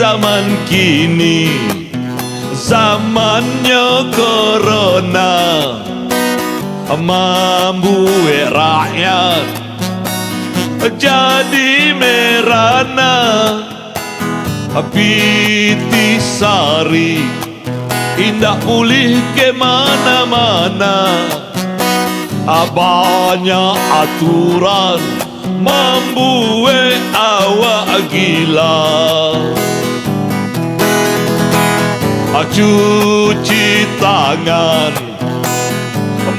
zaman kini, zamannya corona, membuat rakyat jadi merana. Pitisari indah pulih ke mana-mana, banyak aturan membuat awak gila. Cuci tangan,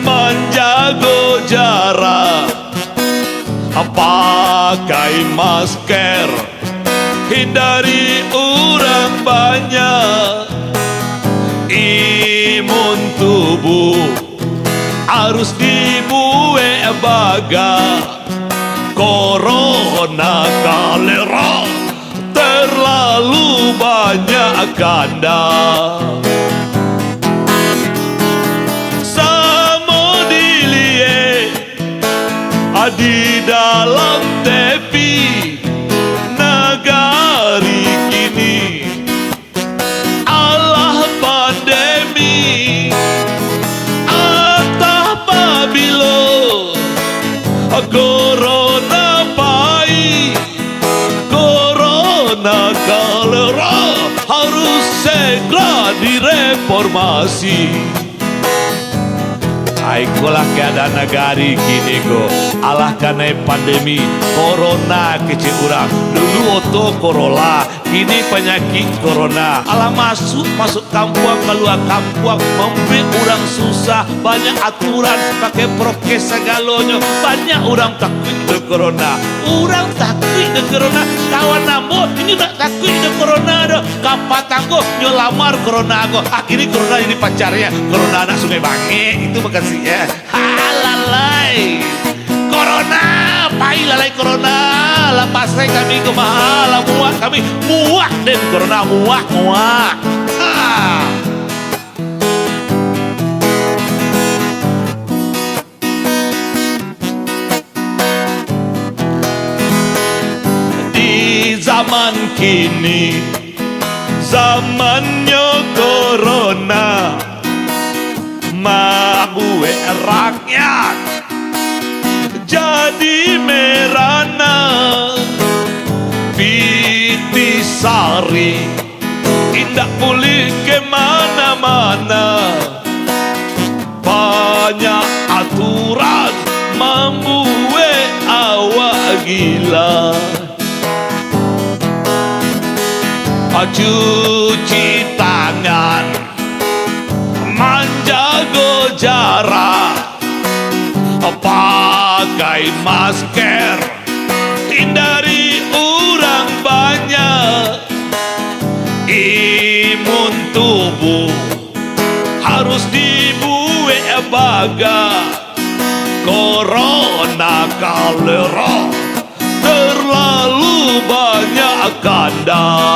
menjaga jarak, pakai masker, hindari orang banyak. Imun tubuh harus dibuat baga. Corona kolera terlalu banyak ganda. Sama dilie di dalam tepi negari kini, alah pandemi atah pabilo corona pai, corona kolera harus segera direformasi. Aikolah keadaan negari kini go, alah karena pandemi corona kecil urang. Dulu oto Corolla, kini penyakit corona. Alah masuk kampung, keluar kampung, membuat orang susah. Banyak aturan, pakai prokes segalanya. Banyak orang takut de corona. Orang takut de corona. Kawan namo, ini tak takut de corona do. Kapan tanggo nyolamar corona go. Akhirnya corona ini pacarnya. Corona anak Sungai Bange itu makasih. Ya, halalai corona, pai lalai corona, lapasnya kami kemahal, muak kami muak dan corona muak. Di zaman kini, zamannya corona, membuat rakyat jadi merana. Pitisari indah pulih ke mana-mana, banyak aturan membuat awak gila. Cuci tangan, menjaga jarak, pakai masker, hindari orang banyak. Imun tubuh harus dibuat baga. Corona kolera terlalu banyak ganda.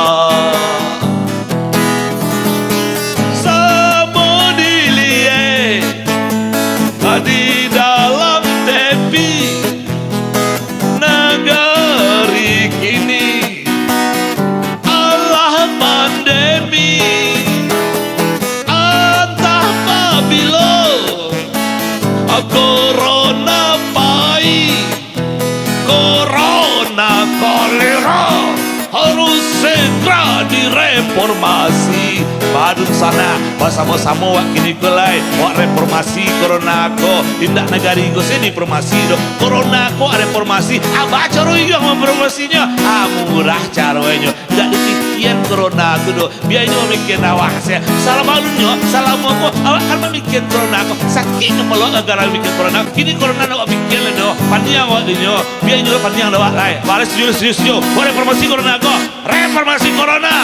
Di dalam tepi negari kini, alah pandemi entah pabilo corona pai, corona kolera harus segera direformasi. Badut sana bersama-sama wak kini kulai wak reformasi corona ko indah negari ko sini reformasi do corona ko reformasi abah caro yang mempromosinya murah caranya gak dipikiran corona tu do biarnya memikir awak saya salah malunya salah mau awak kan memikir corona ko sakit kepala negara mikir corona kini corona awak pikir le do panjang awak dinyo biarnya panjang awak lai balas serius reformasi corona ko reformasi corona.